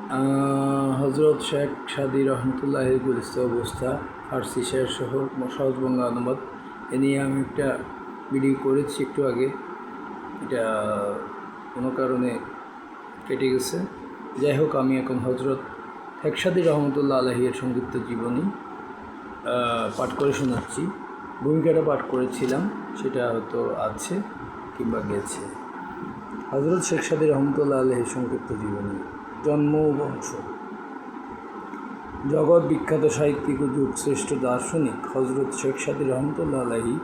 হজরত শেখ সাদী রহমতুল্লাহির গুলিস্ত অবস্থা ফার্সি শের সহ সহজ বাংলা অনুবাদ এ নিয়ে আমি একটা ভিডিও করেছি একটু আগে। এটা কোনো কারণে কেটে গেছে। যাই হোক, আমি এখন হজরত শেখ সাদী রহমতুল্লাহ আলাহির সংক্ষিপ্ত জীবনী পাঠ করে শোনাচ্ছি। ভূমিকাটা পাঠ করেছিলাম, সেটা হয়তো আছে কিংবা গেছে। হজরত শেখ সাদী রহমতুল্লাহ আলাহির সংক্ষিপ্ত জীবনী। জন্ম ও বংশ। জগৎ বিখ্যাত সাহিত্যিক ও যুগশ্রেষ্ঠ দার্শনিক হজরত শেখ সাদী রহমতুল্লাহ আলাহি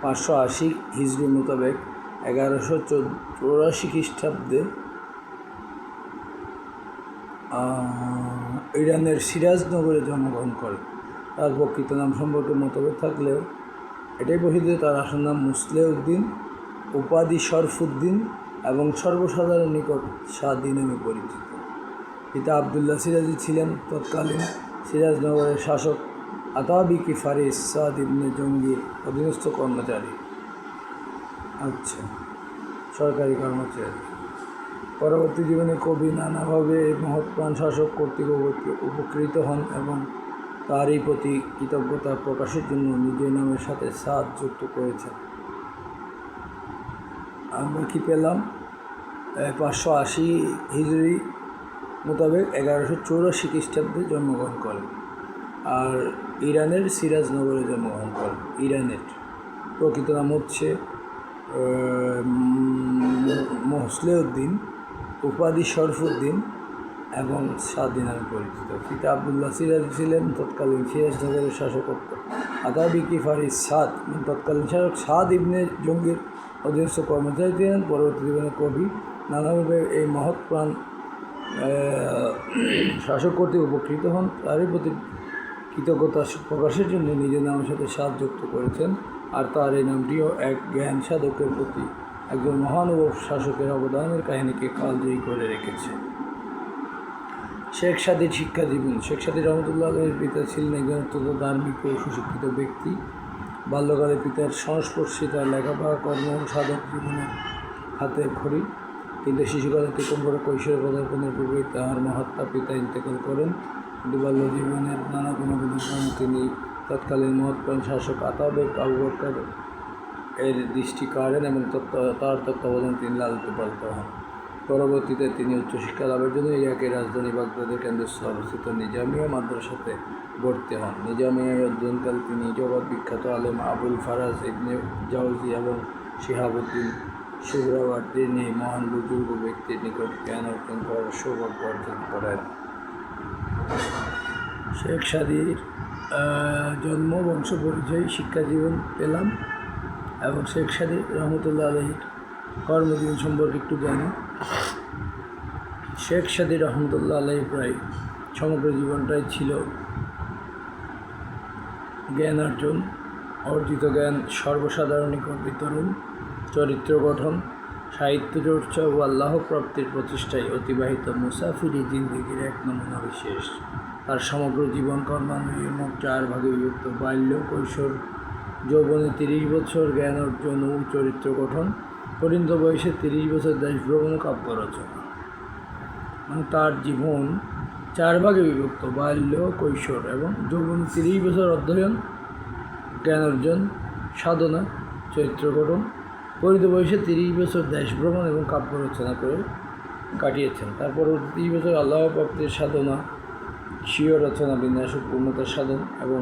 580 হিজরি মোতাবেক 1184 খ্রিস্টাব্দে ইরানের সিরাজ নগরে জন্মগ্রহণ করেন। তার প্রকৃত নাম সম্পর্কে মতভেদ থাকলেও এটাই বহিত তার আসল নাম মুসলেউদ্দিন, উপাধি শরফুদ্দিন এবং সর্বসাধারণ নিকট সাদি নামে পরিচিত। পিতা আবদুল্লাহ সিরাজি ছিলেন তৎকালীন সিরাজনগরের শাসক আতাবিকি ফারিস সাদ ইবনে জঙ্গির অধীনস্থ কর্মচারী। সরকারি কর্মচারী। পরবর্তী জীবনে কবি নানাভাবে মহৎপ্রাণ শাসক কর্তৃক উপকৃত হন এবং তারই প্রতি কৃতজ্ঞতা প্রকাশের জন্য নিজের নামের সাথে সাদ যুক্ত করেছেন। আমরা কি পেলাম? 580 হিজরি মোতাবেক 1184 খ্রিস্টাব্দে জন্মগ্রহণ করেন আর ইরানের সিরাজ নগরে জন্মগ্রহণ করেন। ইরানের প্রকৃত নাম হচ্ছে মুসলেউদ্দিন, উপাধি শরফুদ্দিন এবং সাদি নামে পরিচিত। পিতা আবদুল্লাহ সিরাজ ছিলেন তৎকালীন সিরাজ নগরের শাসক আতাবিকি ফারিস সাদ তৎকালীন শাসক সাদ ইবনে জঙ্গির অধীনস্থ কর্মচারী ছিলেন। পরবর্তী জীবনে কবি নানাভাবে এই মহৎ প্রাণ শাসক কর্তৃক উপকৃত হন, তারই প্রতি কৃতজ্ঞতা প্রকাশের জন্য নিজের নামের সাথে সাদ যুক্ত করেছেন। আর তার এই নামটিও এক জ্ঞান সাধকের প্রতি একজন মহানুভব শাসকের অবদানের কাহিনীকে কালজয়ী করে রেখেছে। শেখ সাদীর শিক্ষা জীবন। শেখ সাদী রহমতুল্লাহ আলাহির পিতা ছিলেন একজন অত্যন্ত ধার্মিক ও সুশিক্ষিত ব্যক্তি। বাল্যকালে পিতার সংস্পর্শে তার লেখাপড়া, কর্ম ও সাধক জীবনের হাতে খড়ি, কিন্তু শিশুকালে অতিক্রম করে কৈশোরে পদার্পণের পূর্বেই তাহার মহাত্মা পিতা ইন্তেকাল করেন। কিন্তু বাল্য জীবনের নানা গুণাগুণের কারণে তিনি তৎকালীন মহৎপ্রাণ শাসক আতাবেক আবু বকর এর দৃষ্টি কাড়েন এবং তার তত্ত্বাবধানে তিনি লালিত পালিত হন। পরবর্তীতে তিনি উচ্চশিক্ষা লাভের জন্য ইরাকের রাজধানী বাগদাদের কেন্দ্রস্থলে অবস্থিত নিজামিয়া মাদ্রাসাতে ভর্তি হন। নিজামিয়ায় অধ্যয়নকালে তিনি জগৎ বিখ্যাত আলেম আবুল ফারাজ ইবনে জাওজি এবং শিহাবুদ্দিন সুহরাওয়ার্দীর নেই মহান বুজুর্গ ব্যক্তির নিকট জ্ঞান অর্জন করার সৌভাগ্য অর্জন করেন। শেখ সাদীর জন্ম, বংশ পরিচয়, শিক্ষা জীবন পেলাম এবং শেখ সাদী রহমতুল্লাহ আলাহির কর্মজীবন সম্পর্কে একটু জানি। শেখ সাদী রহমতুল্লাহ আলাহি প্রায় সমগ্র জীবনটাই ছিল জ্ঞান অর্জন, অর্জিত জ্ঞান সর্বসাধারণ নিকট বিতরণ, চরিত্র গঠন, সাহিত্য চর্চা ও আল্লাহ প্রাপ্তির প্রচেষ্টায় অতিবাহিত মুসাফিরি জিন্দিগির এক নমুনা বিশেষ। তার সমগ্র জীবন কর্মানুযায়ী মোট 4 ভাগে বিভক্ত। বাল্য, কৈশোর, যৌবনে 30 বছর জ্ঞান অর্জন ও চরিত্র গঠন, পরিণত বয়সে 30 বছর দেশভ্রমণ ও কাব্য রচনা। তার জীবন 4 ভাগে বিভক্ত। বাল্য, কৈশোর এবং যৌবনে 30 বছর অধ্যয়ন, জ্ঞান অর্জন, সাধনা, চরিত্র গঠন, পরিণত বয়সে 30 বছর দেশ ভ্রমণ এবং কাব্য রচনা করে কাটিয়েছেন। তারপর 30 বছর আল্লাহ প্রাপ্তির সাধনা, স্বীয় রচনা বিন্যাস ও পূর্ণতার সাধন এবং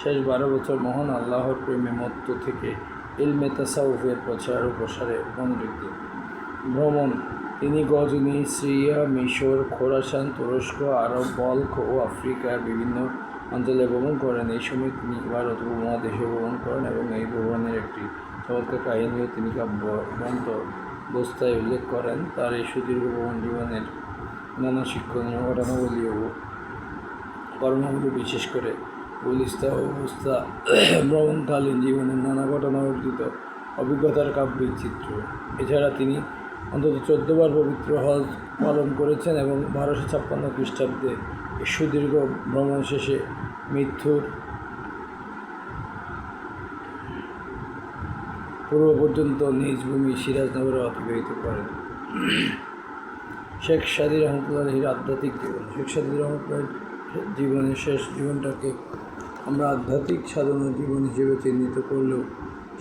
শেষ 12 বছর মহান আল্লাহর প্রেমে মত্ত থেকে ইলমে তাসাউফের প্রচার ও প্রসারে মনোযোগ দেন। ভ্রমণ। তিনি গজনি, সিরিয়া, মিশর, খোরাসান, তুরস্ক, আরব, বলখ ও আফ্রিকার বিভিন্ন অঞ্চলে ভ্রমণ করেন। এই সময় তিনি ভারত উপমহাদেশে ভ্রমণ করেন এবং এই ভ্রমণের একটি চমৎকার কাহিনীও তিনি কাব্যগ্রন্থ বস্তায় উল্লেখ করেন। তার এই সুদীর্ঘ ভ্রমণ জীবনের নানা শিক্ষণীয় ঘটনাবলী ও কর্মগুলি, বিশেষ করে গুলিস্তা অবস্থা ভ্রমণকালীন জীবনের নানা ঘটনা অর্জিত অভিজ্ঞতার কাব্যিক চিত্র। এছাড়া তিনি অন্তত 14 বার পবিত্র হজ পালন করেছেন এবং 1256 খ্রিস্টাব্দে সুদীর্ঘ ভ্রমণ শেষে মৃত্যুর পূর্ব পর্যন্ত নিজ ভূমি সিরাজনগরে অতিবাহিত করেন। শেখ সাদী রহমতুল্লাহির আধ্যাত্মিক জীবন। শেখ সাদী রহমতুল্লাহির জীবনের শেষ জীবনটাকে আমরা আধ্যাত্মিক সাধনার জীবন হিসেবে চিহ্নিত করলেও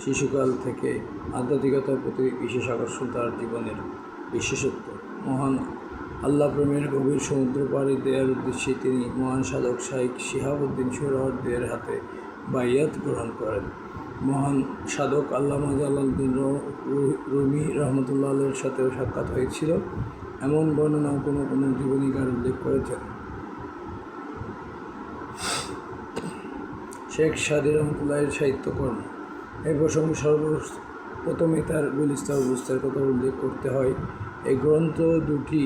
শিশুকাল থেকে আধ্যাত্মিকতার প্রতি বিশেষ আকর্ষণ তার জীবনের বিশেষত্ব। মহান আল্লাহ প্রেমের গভীর সমুদ্র পাড়ি দেওয়ার উদ্দেশ্যে তিনি মহান সাধক শাইখ শিহাবুদ্দিন সোহরাওয়ার্দীর হাতে বাইয়াত গ্রহণ করেন। মহান সাধক আল্লামা জালালউদ্দিন রুমি রহমতুল্লাহ আলাইহির সাথেও সাক্ষাৎ হয়েছিল, এমন বর্ণনাও কোনো জীবনীকার উল্লেখ করেছেন। শেখ সাদী রহমতুল্লাহির সাহিত্যকর্ম। এই প্রসঙ্গে সর্বপ্রথমে তার গুলিস্তা ও বুস্তার কথা উল্লেখ করতে হয়। এই গ্রন্থ দুটি,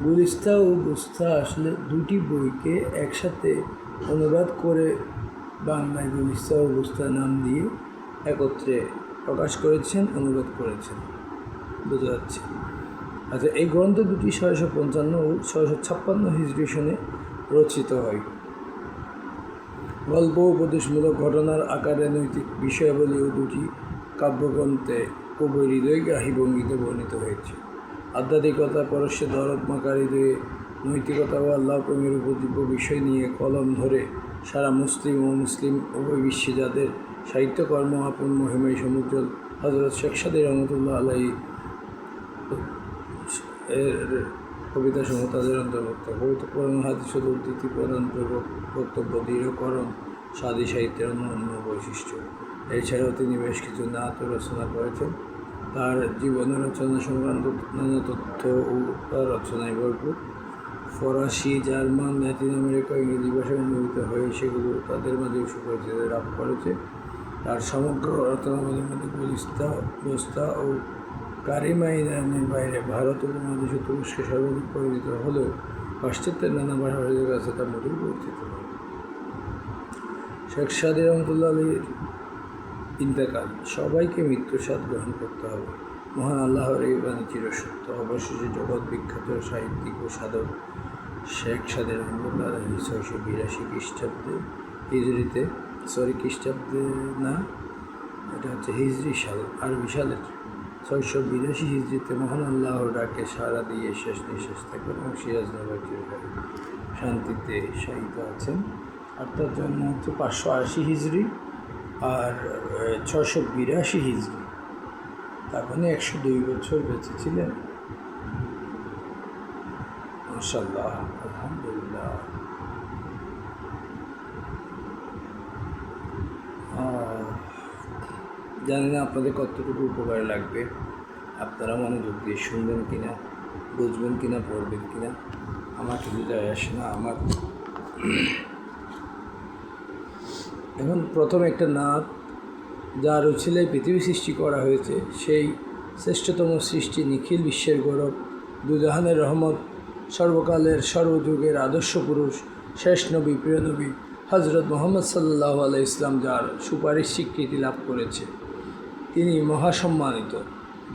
গুলিস্তা ও বুস্তা আসলে দুটি বইকে একসাথে অনুবাদ করে বাংলায় গুলিস্তা ও বুস্তা নাম দিয়ে একত্রে প্রকাশ করেছেন, অনুবাদ করেছেন, বোঝা যাচ্ছে। আচ্ছা, এই গ্রন্থ দুটি 655 ও 656 হিজরি সনে রচিত হয়। গল্প উপদেশমূলক ঘটনার আকারে নৈতিক বিষয়াবলীও দুটি কাব্যগ্রন্থে কবির হৃদয়গ্রাহী ভঙ্গিতে বর্ণিত হয়েছে। আধ্যাত্মিকতা, পরস্যে দরদ মাখা হৃদয়ে নৈতিকতা ও আল্লাহ প্রেমের উপর দিব্য বিষয় নিয়ে কলম ধরে সারা মুসলিম ও মুসলিম উভয় বিশ্বে যাদের সাহিত্যকর্ম আপন মহিমায় সমুজ্জ্বল, হযরত শেখ সাদী রহমতুল্লাহ আলাইহি এর কবিতাসমূহ তাদের অন্তর্ভুক্ত। পবিত্র কোরআন হাদিস ও উদ্ধৃতি প্রদান বক্তব্য দৃঢ়করণ সাদী সাহিত্যের অন্যান্য বৈশিষ্ট্য। এছাড়াও তিনি বেশ কিছু নাত রচনা করেছেন। তার জীবন রচনা সংক্রান্ত নানা তথ্য ও তার রচনায় ভরপুর। ফরাসি, জার্মান, ল্যাটিন আমেরিকা, ইংরেজি ভাষায় অনুবাদিত হয়ে সেগুলো তাদের মাঝেও সুপরিচিতি লাভ করেছে। তার সমগ্র রচনাবলীর মধ্যে গুলিস্তা, বুস্তা ও কারিমাইনের বাইরে ভারত উপমহাদেশে তুরস্কে সর্বাধিক পরিচিত হলেও পাশ্চাত্যের নানা ভাষাভাষীদের কাছে তা মোটেই পরিচিত নয়। শেখ সাদী রহমতুল্লাহ আলাইহির ইন্তেকাল। সবাইকে মৃত্যুর স্বাদ গ্রহণ করতে হবে, মহান আল্লাহর এই বাণী চিরসত্য। অবশেষে জগৎ বিখ্যাত সাহিত্যিক ও সাধক শেখ সাদী রহমতুল্লাহ আলাইহি 682 খ্রিস্টাব্দে হিজরিতে, খ্রিস্টাব্দে না, এটা হচ্ছে হিজরি সাল, আরবি সালের 682 হিজরিতে মহান আল্লাহর ডাকে সাড়া দিয়ে শেষ নিঃশ্বাস থাকেন এবং সিরাজনগর চিরকাল শান্তিতে শায়িত আছেন। অর্থাৎ জন্ম হচ্ছে 580 হিজরি আর 682 হিজরি, তার মানে 102 বছর বেঁচে ছিলেন। মাশাআল্লাহ, আলহামদুলিল্লাহ। জানি না আপনাদের কতটুকু উপকারে লাগবে, আপনারা মনোযোগ দিয়ে শুনবেন কিনা, বুঝবেন কিনা, পড়বেন কিনা, আমার কিছু যায় আসে না। আমার এখন প্রথম একটা নাত যার উছিলায় পৃথিবী সৃষ্টি করা হয়েছে, সেই শ্রেষ্ঠতম সৃষ্টি, নিখিল বিশ্বের গৌরব, দুজাহানের রহমত, সর্বকালের সর্বযুগের আদর্শ পুরুষ, শেষ নবী, প্রিয় নবী হজরত মুহাম্মদ সাল্লাল্লাহু আলাইহি ইসলাম, যার সুপারিশ স্বীকৃতি লাভ করেছে। তিনি মহাসম্মানিত,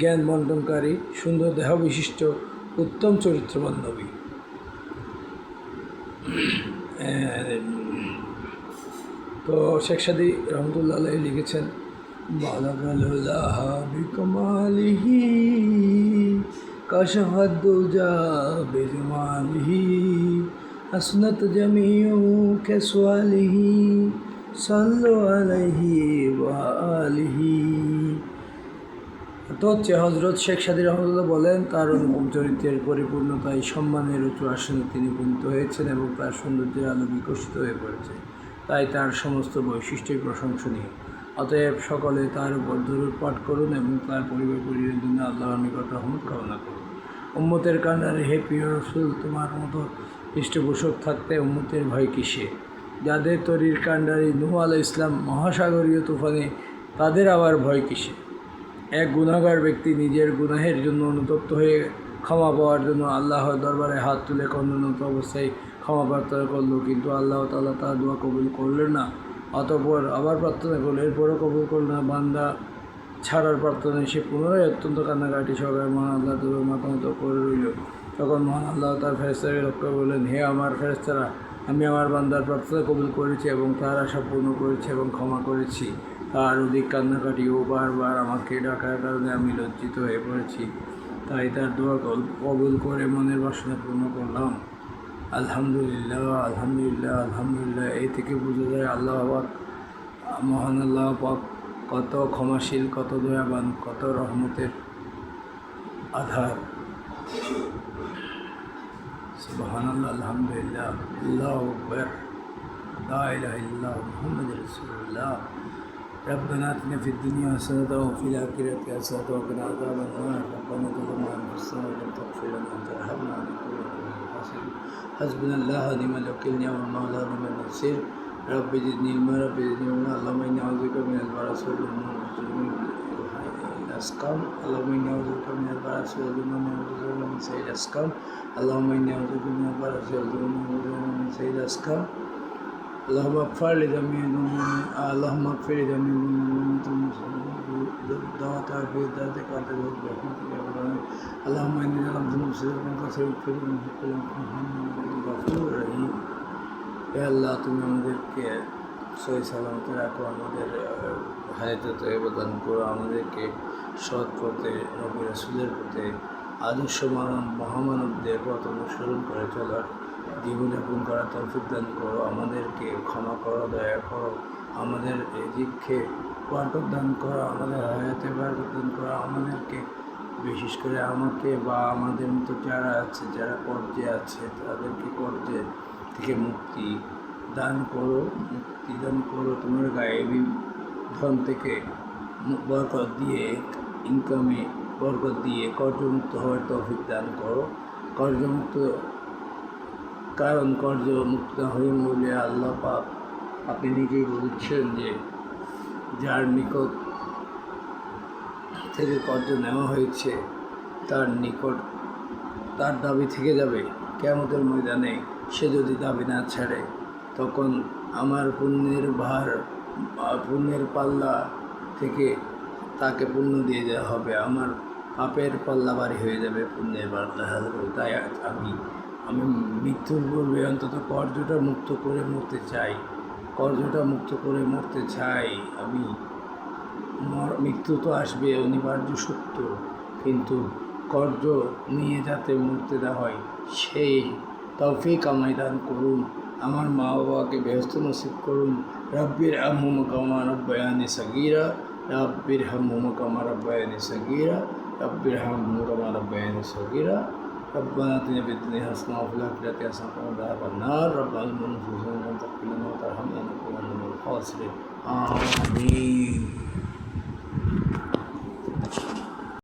জ্ঞান বন্টনকারী, সুন্দর দেহ বিশিষ্ট, উত্তম চরিত্রবান নবী। তো শেখ সাদী রহমতুল্লাহ আলাইহি লিখেছেন, বালাগাল্লাহ বিকমালিহি কাশাফাদ দুজা বিজমালিহি আসনাত জামিউ কাসওয়ালিহি সাল্লু আলাইহি ওয়া আলিহি। তো হচ্ছে হজরত শেখ সাদী রহমতুল্লাহ বলেন, তার অনুপম চরিত্রের পরিপূর্ণতায় সম্মানের উচ্চ আসনে তিনি উপনীত হয়েছেন এবং তার সৌন্দর্যের আলো বিকশিত হয়ে পড়েছে। তাই তার সমস্ত বৈশিষ্ট্যই প্রশংসনীয়। অতএব সকলে তার উপর দরুদ পাঠ করুন এবং তার পরিবার পরিজনের জন্য আল্লাহর নিকট রহমত কামনা করুন। উম্মতের কান্ডারে, হে প্রিয় রাসূল, তোমার মতো পৃষ্ঠপোষক থাকতে উম্মতের ভয় কিসে? যাদের তরির কান্ডারি নূহ আলাইহিস সালাম মহাসাগরীয় তুফানে, তাদের আবার ভয় কিসে? এক গুনাহগার ব্যক্তি নিজের গুনাহের জন্য অনুতপ্ত হয়ে ক্ষমা পাওয়ার জন্য আল্লাহর দরবারে হাত তুলে কর্ণনত অবস্থায় ক্ষমা প্রার্থনা করল, কিন্তু আল্লাহ তাআলা তার দোয়া কবুল করলেন না। অতঃপর আবার প্রার্থনা করল, এরপরও কবুল করলেন না। বান্দা ছাড়ার প্রার্থনায় সে পুনরায় অত্যন্ত কান্নাকাটি সহকারে মহান আল্লাহ তাআলার মাথা নত করে রইল। তখন মহান আল্লাহ তার ফেরেশতাকে লক্ষ্য করলেন, হে আমার ফেরেশতারা, আমি আমার বান্দার প্রার্থনা কবুল করেছি এবং তার আশা পূর্ণ করেছি এবং ক্ষমা করেছি। তার অধিক কান্নাকাটি ও বারবার আমাকে ডাকার কারণে আমি লজ্জিত হয়ে পড়েছি। তাই তার দোয়া কবুল করে মনের বাসনা পূর্ণ করলাম। আলহামদুলিল্লাহ, আলহামদুলিল্লাহ, আলহামদুলিল্লাহ। এই থেকে বোঝা যায় আল্লাহ পাক, মহান আল্লাহ পাক কত ক্ষমাশীল, কত দয়াবান, কত রহমতের আধার। সুবহানাল্লাহ, আলহামদুলিল্লাহ, আল্লাহু আকবার, লা ইলাহা ইল্লাল্লাহ মুহাম্মাদুর রাসূলুল্লাহ। ربنا آتنا في الدنيا حسنة وفي الآخرة حسنة وقنا عذاب النار. ربنا ظلمنا أنفسنا وإن لم تغفر لنا وترحمنا لنكونن من الخاسرين. حسبنا الله ونعم الوكيل، نعم المولى ونعم النصير. رب زدني علما، رب زدني علما. اللهم إني أعوذ بك من البرص والجنون الأسقام. اللهم إني أعوذ بك من البرص والجنون من سيء الأسقام. اللهم إني أعوذ بك من البرص والجنون من سيء الأسقام. اللهم اغفر لجميع ذنوبنا، اللهم اغفر لجميع ذنوبنا دعوتها في ذاتك أنت برحمتك يا رب. اللهم إني ظلمت نفسي ظلما كثيرا فاغفر لي غفور رحيم। হে আল্লাহ, তুমি আমাদেরকে সহি সালামতে রাখো, আমাদের হায়াতে তয়্যিবা দান করো, আমাদেরকে সৎ পথে, নবী রাসূলের পথে, আদর্শ মহামানবদের পথ অনুসরণ করে চলার জীবনযাপন করার তৌফিক দান করো। আমাদেরকে ক্ষমা করো, দয়া করো, আমাদের রিজিকে বরকত দান করো, আমাদের হায়াতে বরকত দান করো। আমাদেরকে, বিশেষ করে আমাকে বা আমাদের মতো যারা আছে, যারা কর্জে আছে, তাদেরকে কর্জে থেকে মুক্তি দান করো, মুক্তি দান করো। তোমার গায়েবী ধন থেকে বরকত দিয়ে, ইনকামে বরকত দিয়ে কর্জমুক্ত হওয়ার তৌফিক দান করো। কর্জমুক্ত, কারণ কর্জ মুক্ত হয়ে বলে আল্লাহ পাক আপনি নিজেই বলছেন যে যার নিকট থেকে কর্জ নেওয়া হয়েছে তার নিকট তার দাবি থেকে যাবে কিয়ামতের ময়দানে। সে যদি দাবি না ছাড়ে, তখন আমার পুণ্যের ভার, পুণ্যের পাল্লা থেকে তাকে পুণ্য দিয়ে দেওয়া হবে, আমার পাপের পাল্লা ভারী হয়ে যাবে পুণ্যের পাল্লা। তাই আমি মৃত্যুর পূর্বে অন্তত কর্জটা মুক্ত করে মরতে চাই, কর্জটা মুক্ত করে মরতে চাই আমি। মৃত্যু তো আসবে, অনিবার্য সত্য, কিন্তু কর্জ নিয়ে যাতে মরতে দেওয়া হয় সেই তৌফিক আমায় দান করুন। আমার মা বাবাকে বেহেশত নসিব করুন। রব্বির হামহুমা কামা রাব্বায়ানি সগীরা, রব্বির হামহুমা কামা রাব্বায়ানি সগীরা, রব্বির হামহুমা কামা রাব্বায়ানি সগীরা। ربنا آتنا في الدنيا حسنة وفي الآخرة حسنة وقنا عذاب النار. ربنا ظلمنا أنفسنا وإن لم تغفر لنا وترحمنا لنكونن من الخاسرين. آمين.